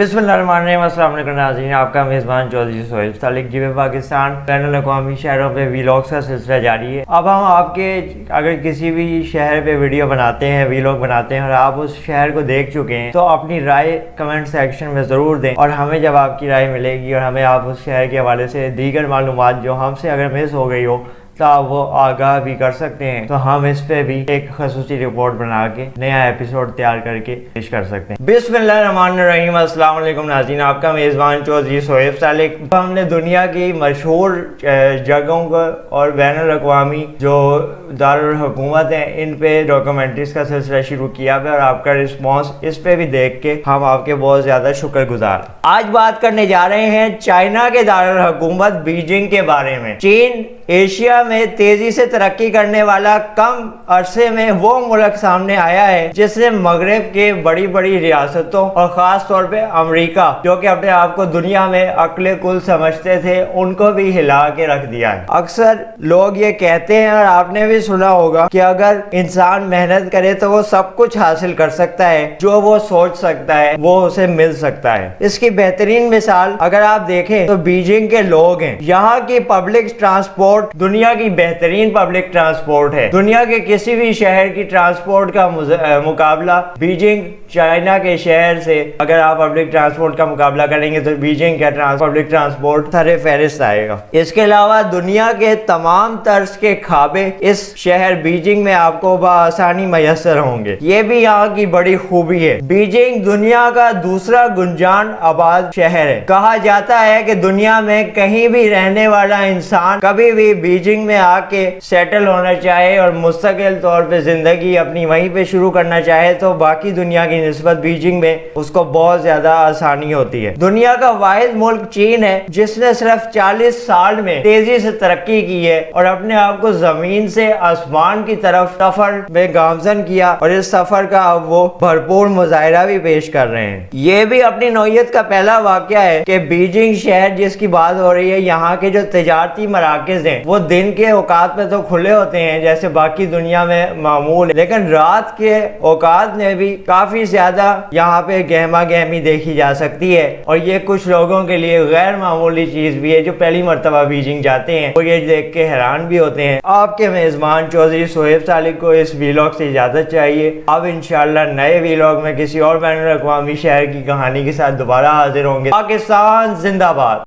बिस्मिल्लाहिर्रहमानिर्रहीम। अस्सलाम वालेकुम नाज़रीन, आपका मेज़बान चौधरी सोहेल तालिक जी पाकिस्तान बैनुल अक़वामी शहरों पे वीलॉग्स का सिलसिला जारी है। अब हम आपके अगर किसी भी शहर पे वीडियो बनाते हैं, वीलॉग बनाते हैं और आप उस शहर को देख चुके हैं तो अपनी राय कमेंट सेक्शन में ज़रूर दें। और हमें जब आपकी राय मिलेगी और हमें आप उस शहर के हवाले से दीगर मालूमात जो हमसे अगर मिस हो गई हो तो आप वो आगाह भी कर सकते हैं, तो हम इस पे भी एक खसूसी रिपोर्ट बना के नया एपिसोड तैयार करके पेश कर सकते हैं। बिस्मिल्लाहिर्रहमानिर्रहीम। अस्सलाम वालेकुम नाज़रीन, आपका मेज़बान चौधरी सोहेल तालिक। हमने दुनिया की मशहूर जगहों को और बैनुल अक़वामी जो दारुल हुकूमत हैं इन पे डॉक्यूमेंट्रीज का सिलसिला शुरू किया है और आपका रिस्पॉन्स इस पे भी देख के हम आपके बहुत ज़्यादा शुक्रगुजार। आज बात करने जा रहे हैं चाइना के दारुल हुकूमत बीजिंग के बारे में। चीन एशिया में तेजी से तरक्की करने वाला कम अरसे में वो मुल्क सामने आया है जिसने मगरब के बड़ी बड़ी रियासतों और खास तौर पे अमेरिका, जो कि अपने आप को दुनिया में अक्ल कुल समझते थे, उनको भी हिला के रख दिया है। अक्सर लोग ये कहते हैं और आपने भी सुना होगा कि अगर इंसान मेहनत करे तो वो सब कुछ हासिल कर सकता है, जो वो सोच सकता है वो उसे मिल सकता है। इसकी बेहतरीन मिसाल अगर आप देखें तो बीजिंग के लोग हैं। यहाँ की पब्लिक ट्रांसपोर्ट दुनिया की बेहतरीन पब्लिक ट्रांसपोर्ट है। दुनिया के किसी भी शहर की ट्रांसपोर्ट का मुकाबला बीजिंग चाइना के शहर से अगर आप पब्लिक ट्रांसपोर्ट का मुकाबला करेंगे तो बीजिंग का पब्लिक ट्रांसपोर्ट सरे फहरिस्त आएगा। इसके अलावा दुनिया के तमाम तर्ज के खाबे इस शहर बीजिंग में आपको बआसानी मैसर होंगे। ये भी यहाँ की बड़ी खूबी है। बीजिंग दुनिया का दूसरा गुंजान आबाद शहर है। कहा जाता है कि दुनिया में कहीं भी रहने वाला इंसान कभी भी बीजिंग में आके सेटल होना चाहे और मुस्तकिल तौर पे जिंदगी अपनी वहीं पे शुरू करना चाहे तो बाकी दुनिया की निस्बत बीजिंग में उसको बहुत ज्यादा आसानी होती है। दुनिया का वाहिद मुल्क चीन है जिसने सिर्फ 40 साल में तेजी से तरक्की की है और अपने आप को जमीन से आसमान की तरफ सफर में गामजन किया और इस सफर का अब वो भरपूर मुजाहिरा भी पेश कर रहे हैं। ये भी अपनी नौयत का पहला वाकया है कि बीजिंग शहर जिसकी बात हो रही है, यहाँ के जो तजारती मराकज हैं वो दिन के औकात में तो खुले होते हैं जैसे बाकी दुनिया में मामूल है, लेकिन रात के औकात में भी काफी ज्यादा यहाँ पे गहमा गहमी देखी जा सकती है। और ये कुछ लोगों के लिए गैर मामूली चीज भी है जो पहली मर्तबा बीजिंग जाते हैं वो ये देख के हैरान भी होते हैं। आपके मेजबान चौधरी सोहेल तालिक को इस वीलॉग से इजाजत चाहिए। अब इंशाल्लाह नए वीलॉग में किसी और बैनुल अक़वामी शहर की कहानी के साथ दोबारा हाजिर होंगे। पाकिस्तान जिंदाबाद।